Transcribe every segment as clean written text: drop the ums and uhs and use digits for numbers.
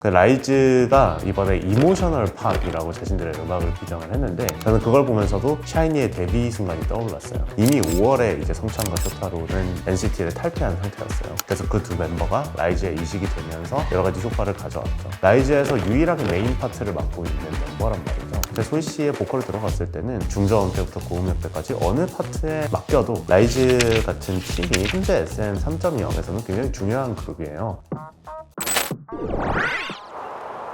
그 라이즈가 이번에 이모셔널 팝이라고 자신들의 음악을 규정을 했는데 저는 그걸 보면서도 샤이니의 데뷔 순간이 떠올랐어요. 이미 5월에 이제 성찬과 쇼타로는 NCT를 탈퇴한 상태였어요. 그래서 그 두 멤버가 라이즈에 이식이 되면서 여러 가지 효과를 가져왔죠. 라이즈에서 유일하게 메인 파트를 맡고 있는 멤버란 말이죠. 근데 소희 씨의 보컬을 들어갔을 때는 중저음 때부터 고음역 때까지 어느 파트에 맡겨도 라이즈 같은 팀이 현재 SM 3.0에서는 굉장히 중요한 그룹이에요.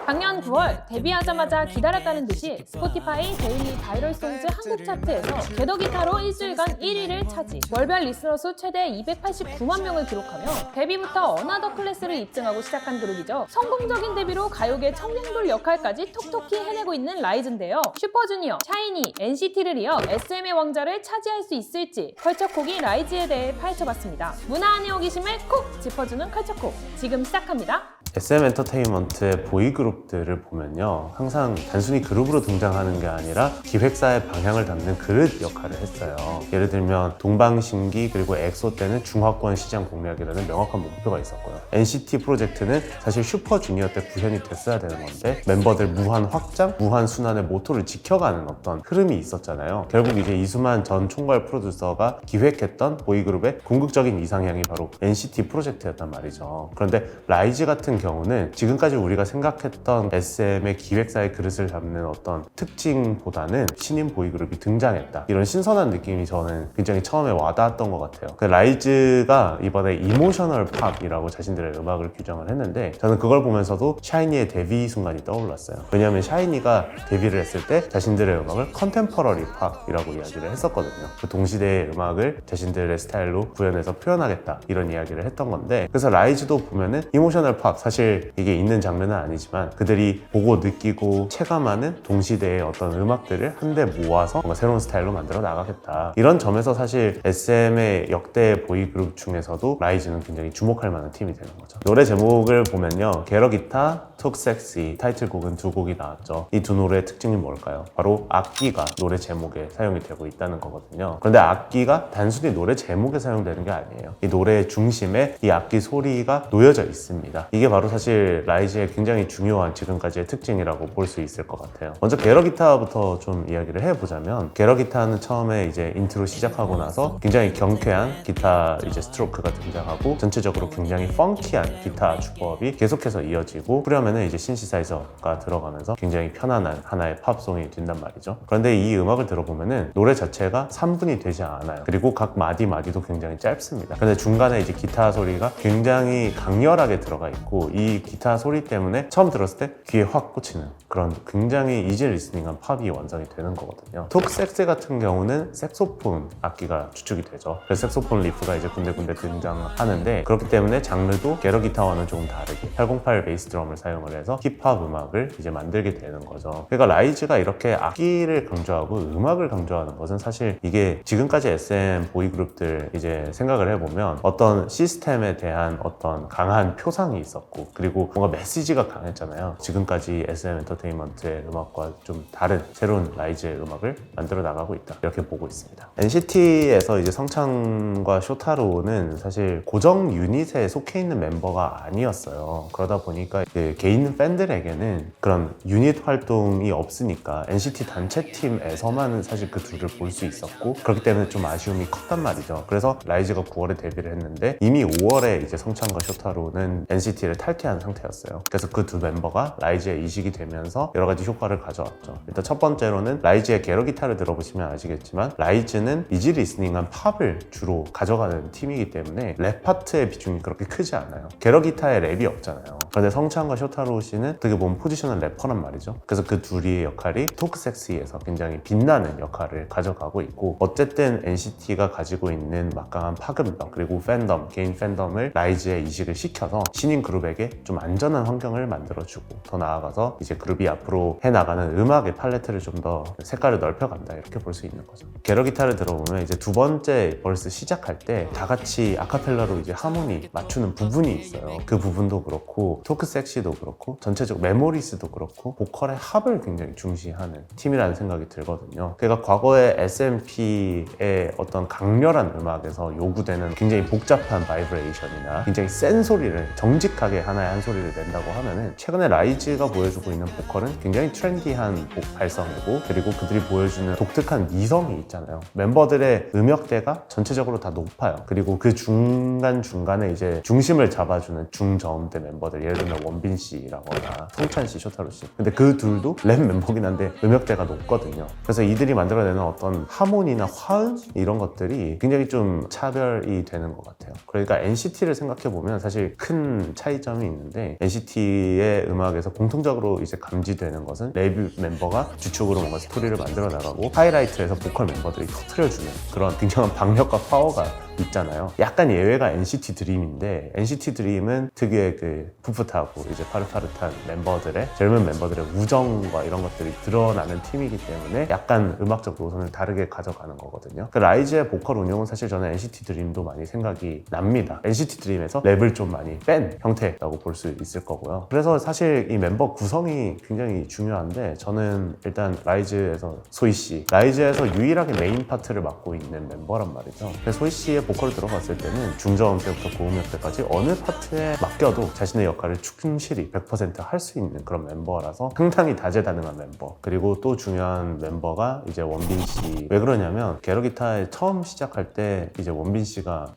작년 9월 데뷔하자마자 기다렸다는 듯이 스포티파이 데일리 바이럴 송즈 한국 차트에서 궤도기타로 일주일간 1위를 차지, 월별 리스너 수 최대 289만 명을 기록하며 데뷔부터 어나더 클래스를 입증하고 시작한 그룹이죠. 성공적인 데뷔로 가요계 청량돌 역할까지 톡톡히 해내고 있는 라이즈인데요. 슈퍼주니어, 샤이니, NCT를 이어 SM의 왕자를 차지할 수 있을지 컬처콕이 라이즈에 대해 파헤쳐봤습니다. 문화 안의 호기심을 콕 짚어주는 컬처콕, 지금 시작합니다. SM 엔터테인먼트의 보이그룹들을 보면요, 항상 단순히 그룹으로 등장하는 게 아니라 기획사의 방향을 담는 그릇 역할을 했어요. 예를 들면 동방신기 그리고 엑소 때는 중화권 시장 공략이라는 명확한 목표가 있었고요. NCT 프로젝트는 사실 슈퍼주니어 때 구현이 됐어야 되는 건데 멤버들 무한 확장, 무한 순환의 모토를 지켜가는 어떤 흐름이 있었잖아요. 결국 이제 이수만 전 총괄 프로듀서가 기획했던 보이그룹의 궁극적인 이상향이 바로 NCT 프로젝트였단 말이죠. 그런데 라이즈 같은 경우는 지금까지 우리가 생각했던 SM의 기획사의 그릇을 잡는 어떤 특징보다는 신인 보이그룹이 등장했다, 이런 신선한 느낌이 저는 굉장히 처음에 와닿았던 것 같아요. 그 라이즈가 이번에 이모셔널 팝이라고 자신들의 음악을 규정을 했는데 저는 그걸 보면서도 샤이니의 데뷔 순간이 떠올랐어요. 왜냐하면 샤이니가 데뷔를 했을 때 자신들의 음악을 컨템퍼러리 팝이라고 이야기를 했었거든요. 그 동시대의 음악을 자신들의 스타일로 구현해서 표현하겠다, 이런 이야기를 했던 건데, 그래서 라이즈도 보면은 이모셔널 팝, 사실 이게 있는 장르는 아니지만 그들이 보고 느끼고 체감하는 동시대의 어떤 음악들을 한데 모아서 뭔가 새로운 스타일로 만들어 나가겠다, 이런 점에서 사실 SM의 역대 보이그룹 중에서도 라이즈는 굉장히 주목할 만한 팀이 되는 거죠. 노래 제목을 보면요, 게러기타, 톡 섹시 타이틀곡은 두 곡이 나왔죠. 이 두 노래의 특징이 뭘까요? 바로 악기가 노래 제목에 사용이 되고 있다는 거거든요. 그런데 악기가 단순히 노래 제목에 사용되는 게 아니에요. 이 노래의 중심에 이 악기 소리가 놓여져 있습니다. 이게 바로 사실 라이즈의 굉장히 중요한 지금까지의 특징이라고 볼 수 있을 것 같아요. 먼저 게러기타부터 좀 이야기를 해보자면, 게러기타는 처음에 이제 인트로 시작하고 나서 굉장히 경쾌한 기타 이제 스트로크가 등장하고 전체적으로 굉장히 펑키한 기타 주법이 계속해서 이어지고, 그러면은 이제 신시사이저가 들어가면서 굉장히 편안한 하나의 팝송이 된단 말이죠. 그런데 이 음악을 들어보면은 노래 자체가 3분이 되지 않아요. 그리고 각 마디마디도 굉장히 짧습니다. 근데 중간에 이제 기타 소리가 굉장히 강렬하게 들어가 있고, 이 기타 소리 때문에 처음 들었을 때 귀에 확 꽂히는 그런 굉장히 이지 리스닝한 팝이 완성이 되는 거거든요. 톡 섹스 같은 경우는 색소폰 악기가 주축이 되죠. 그래서 색소폰 리프가 이제 군데군데 등장하는데, 그렇기 때문에 장르도 게러기타와는 조금 다르게 808 베이스 드럼을 사용을 해서 힙합 음악을 이제 만들게 되는 거죠. 그러니까 라이즈가 이렇게 악기를 강조하고 음악을 강조하는 것은 사실 이게 지금까지 SM 보이그룹들 이제 생각을 해보면 어떤 시스템에 대한 어떤 강한 표상이 있었고, 그리고 뭔가 메시지가 강했잖아요. 지금까지 SM 엔터테인먼트의 음악과 좀 다른 새로운 라이즈의 음악을 만들어 나가고 있다, 이렇게 보고 있습니다. NCT에서 이제 성찬과 쇼타로는 사실 고정 유닛에 속해 있는 멤버가 아니었어요. 그러다 보니까 개인 팬들에게는 그런 유닛 활동이 없으니까 NCT 단체 팀에서만 사실 그 둘을 볼 수 있었고, 그렇기 때문에 좀 아쉬움이 컸단 말이죠. 그래서 라이즈가 9월에 데뷔를 했는데 이미 5월에 이제 성찬과 쇼타로는 NCT를 탈퇴한 상태였어요. 그래서 그 두 멤버가 라이즈에 이식이 되면서 여러 가지 효과를 가져왔죠. 일단 첫 번째로는 라이즈의 게러기타를 들어보시면 아시겠지만, 라이즈는 이지 리스닝한 팝을 주로 가져가는 팀이기 때문에 랩 파트의 비중이 그렇게 크지 않아요. 게러기타에 랩이 없잖아요. 그런데 성찬과 쇼타로 씨는 어떻게 보면 포지셔널 래퍼란 말이죠. 그래서 그 둘의 역할이 토크 섹시에서 굉장히 빛나는 역할을 가져가고 있고, 어쨌든 NCT가 가지고 있는 막강한 파급력 그리고 팬덤, 개인 팬덤을 라이즈에 이식을 시켜서 신인 그룹에게 좀 안전한 환경을 만들어주고, 더 나아가서 이제 그룹이 앞으로 해나가는 음악의 팔레트를 좀 더 색깔을 넓혀간다, 이렇게 볼 수 있는 거죠. 게러기타를 들어보면 이제 두 번째 벌스 시작할 때 다 같이 아카펠라로 이제 하모니 맞추는 부분이 있어요. 그 부분도 그렇고 토크 섹시도 그렇고 전체적 메모리스도 그렇고 보컬의 합을 굉장히 중시하는 팀이라는 생각이 들거든요. 그러니까 과거의 SMP의 어떤 강렬한 음악에서 요구되는 굉장히 복잡한 바이브레이션이나 굉장히 센 소리를 정직하게 하나의 한 소리를 낸다고 하면은 최근에 라이즈가 보여주고 있는 보컬은 굉장히 트렌디한 발성이고 그리고 그들이 보여주는 독특한 미성이 있잖아요. 멤버들의 음역대가 전체적으로 다 높아요. 그리고 그 중간중간에 이제 중심을 잡아주는 중저음대 멤버들, 예를 들면 원빈 씨라거나 성찬 씨, 쇼타로 씨. 근데 그 둘도 랩 멤버긴 한데 음역대가 높거든요. 그래서 이들이 만들어내는 어떤 하모니나 화음 이런 것들이 굉장히 좀 차별이 되는 것 같아요. 그러니까 NCT를 생각해보면 사실 큰 차이점이 있는데 NCT의 음악에서 공통적으로 이제 감지되는 것은 랩 멤버가 주축으로 뭔가 스토리를 만들어 나가고 하이라이트에서 보컬 멤버들이 터트려주는 그런 굉장한 박력과 파워가 있잖아요. 약간 예외가 NCT 드림인데 NCT 드림은 특유의 그 풋풋하고 이제 파릇파릇한 멤버들의 젊은 멤버들의 우정과 이런 것들이 드러나는 팀이기 때문에 약간 음악적 노선을 다르게 가져가는 거거든요. 그 라이즈의 보컬 운용은 사실 저는 NCT 드림도 많이 생각이 납니다. NCT 드림에서 랩을 좀 많이 뺀 형태라고 볼 수 있을 거고요. 그래서 사실 이 멤버 구성이 굉장히 중요한데 저는 일단 라이즈에서 소희 씨, 라이즈에서 유일하게 메인 파트를 맡고 있는 멤버란 말이죠. 소희 씨의 보컬을 들어봤을 때는 중저음 때부터 고음역 때까지 어느 파트에 맡겨도 자신의 역할을 충실히 100% 할 수 있는 그런 멤버라서 상당히 다재다능한 멤버. 그리고 또 중요한 멤버가 이제 원빈 씨. 왜 그러냐면 게러기타에 처음 시작할 때 이제 원빈 씨가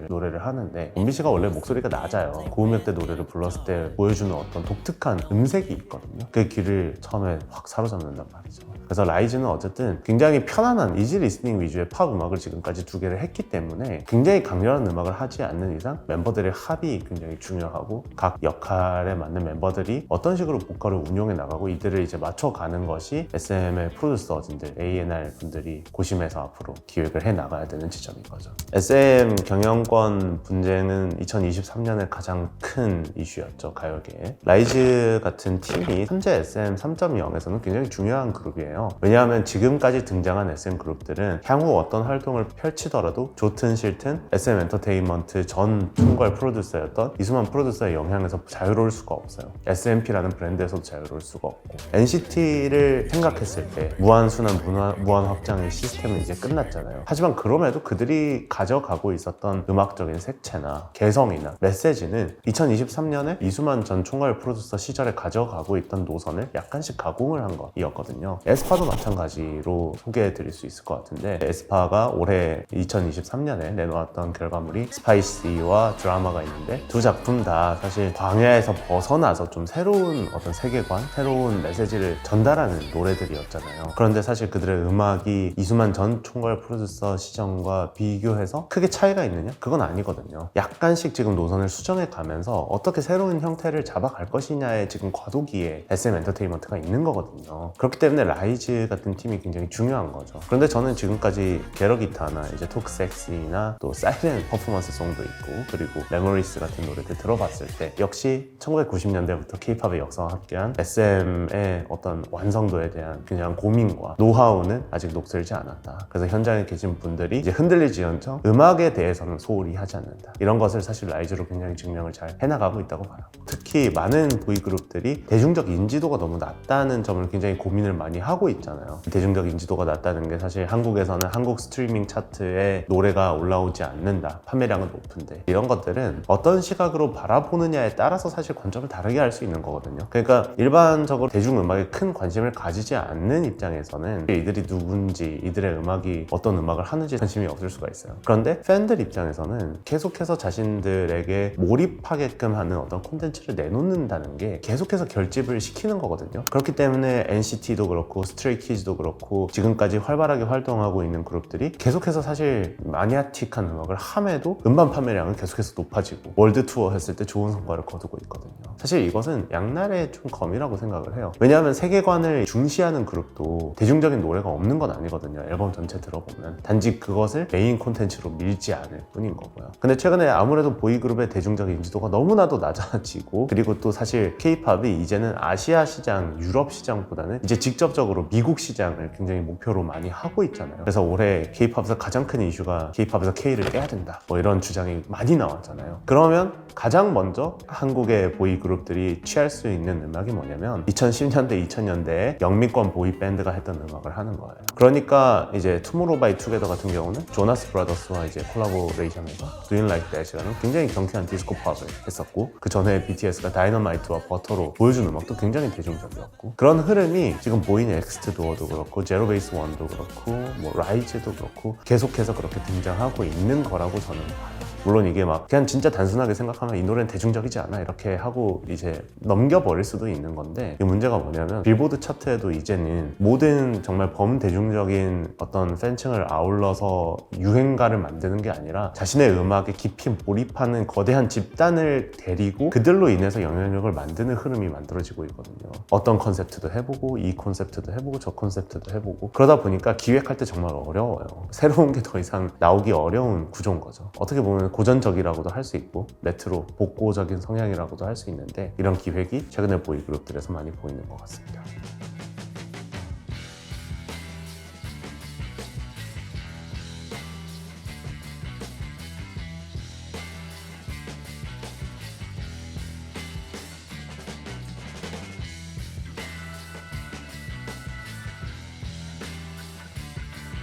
노래를 하는데 원빈 씨가 원래 목소리가 낮아요. 고음역 때 노래를 불렀을 때 보여주는 어떤 독특한 음색이 있거든요. 그 귀를 처음에 확 사로잡는단 말이죠. 그래서 라이즈는 어쨌든 굉장히 편안한 이지 리스닝 위주의 팝 음악을 지금까지 두 개를 했기 때문에 굉장히 강렬한 음악을 하지 않는 이상 멤버들의 합이 굉장히 중요하고 각 역할에 맞는 멤버들이 어떤 식으로 보컬을 운용해 나가고 이들을 이제 맞춰가는 것이 SM의 프로듀서진들, A&R 분들이 고심해서 앞으로 기획을 해 나가야 되는 지점인 거죠. SM 경영권 분쟁은 2023년에 가장 큰 이슈였죠, 가요계에. 라이즈 같은 팀이 현재 SM 3.0에서는 굉장히 중요한 그룹이에요. 왜냐하면 지금까지 등장한 SM 그룹들은 향후 어떤 활동을 펼치더라도 좋든 싫든 SM 엔터테인먼트 전 총괄 프로듀서였던 이수만 프로듀서의 영향에서 자유로울 수가 없어요. SMP라는 브랜드에서도 자유로울 수가 없고 NCT를 생각했을 때 무한순환, 무한 확장의 시스템은 이제 끝났잖아요. 하지만 그럼에도 그들이 가져가고 있었던 음악적인 색채나 개성이나 메시지는 2023년에 이수만 전 총괄 프로듀서 시절에 가져가고 있던 노선을 약간씩 가공을 한 것이었거든요. 에스파도 마찬가지로 소개해드릴 수 있을 것 같은데 에스파가 올해 2023년에 내놓았던 결과물이 스파이시와 드라마가 있는데 두 작품 다 사실 광야에서 벗어나서 좀 새로운 어떤 세계관, 새로운 메시지를 전달하는 노래들이었잖아요. 그런데 사실 그들의 음악이 이수만 전 총괄 프로듀서 시점과 비교해서 크게 차이가 있느냐? 그건 아니거든요. 약간씩 지금 노선을 수정해 가면서 어떻게 새로운 형태를 잡아갈 것이냐에 지금 과도기에 SM 엔터테인먼트가 있는 거거든요. 그렇기 때문에 라이즈 같은 팀이 굉장히 중요한 거죠. 그런데 저는 지금까지 게러기타나 이제 톡섹시나 또 사이렌 퍼포먼스 송도 있고 그리고 메모리스 같은 노래들 들어봤을 때 역시 1990년대부터 K-팝의 역사와 함께한 SM의 어떤 완성도에 대한 그냥 고민과 노하우는 아직 녹슬지 않았다. 그래서 현장에 계신 분들이 이제 흔들리지언정 음악에 대해서는 소홀히 하지 않는다. 이런 것을 사실 라이즈로 굉장히 증명을 잘 해나가고 있다고 봐요. 특히 많은 보이그룹들이 대중적 인지도가 너무 낮다는 점을 굉장히 고민을 많이 하고 있잖아요. 대중적 인지도가 낮다는 게 사실 한국에서는 한국 스트리밍 차트에 노래가 올라오지 않는다. 판매량은 높은데 이런 것들은 어떤 시각으로 바라보느냐에 따라서 사실 관점을 다르게 할 수 있는 거거든요. 그러니까 일반적으로 대중음악에 큰 관심을 가지지 않는 입장에서는 이들이 누군지 이들의 음악이 어떤 음악을 하는지 관심이 없을 수가 있어요. 그런데 팬들 입장에서는 계속해서 자신들에게 몰입하게끔 하는 어떤 콘텐츠를 내놓는다는 게 계속해서 결집을 시키는 거거든요. 그렇기 때문에 NCT도 그렇고 스트레이키즈도 그렇고 지금까지 활발하게 활동하고 있는 그룹들이 계속해서 사실 마니아틱한 음악을 함에도 음반 판매량은 계속해서 높아지고 월드 투어 했을 때 좋은 성과를 거두고 있거든요. 사실 이것은 양날의 좀 검이라고 생각을 해요. 왜냐하면 세계관을 중시하는 그룹도 대중적인 노래가 없는 건 아니거든요. 앨범 전체 들어보면 단지 그것을 메인 콘텐츠로 밀지 않을 뿐인 거고요. 근데 최근에 아무래도 보이그룹의 대중적 인지도가 너무나도 낮아지고 그리고 또 사실 K-팝이 이제는 아시아 시장, 유럽 시장보다는 이제 직접적으로 미국 시장을 굉장히 목표로 많이 하고 있잖아요. 그래서 올해 K-팝에서 가장 큰 이슈가 K-팝 J-팝에서 K를 깨야 된다 뭐 이런 주장이 많이 나왔잖아요. 그러면 가장 먼저 한국의 보이그룹들이 취할 수 있는 음악이 뭐냐면 2010년대, 2000년대에 영미권 보이밴드가 했던 음악을 하는 거예요. 그러니까 이제 투모로우바이투게더 같은 경우는 조나스 브라더스와 이제 콜라보레이션해서 Doing Like That이라는 굉장히 경쾌한 디스코 팝을 했었고, 그 전에 BTS가 다이너마이트와 버터로 보여준 음악도 굉장히 대중적이었고, 그런 흐름이 지금 보이는 엑스트 도어도 그렇고 제로 베이스 원도 그렇고 뭐 라이즈도 그렇고 계속해서 그렇게 등장하고 있는 거라고 저는 봐요. 물론 이게 막 그냥 진짜 단순하게 생각하면 이 노래는 대중적이지 않아 이렇게 하고 이제 넘겨버릴 수도 있는 건데, 이 문제가 뭐냐면 빌보드 차트에도 이제는 모든 정말 범대중적인 어떤 팬층을 아울러서 유행가를 만드는 게 아니라 자신의 음악에 깊이 몰입하는 거대한 집단을 데리고 그들로 인해서 영향력을 만드는 흐름이 만들어지고 있거든요. 어떤 컨셉트도 해보고 이 컨셉트도 해보고 저 컨셉트도 해보고, 그러다 보니까 기획할 때 정말 어려워요. 새로운 게 더 이상 나오기 어려운 구조인 거죠. 어떻게 보면 고전적이라고도 할 수 있고 레트로 복고적인 성향이라고도 할 수 있는데, 이런 기획이 최근에 보이그룹들에서 많이 보이는 것 같습니다.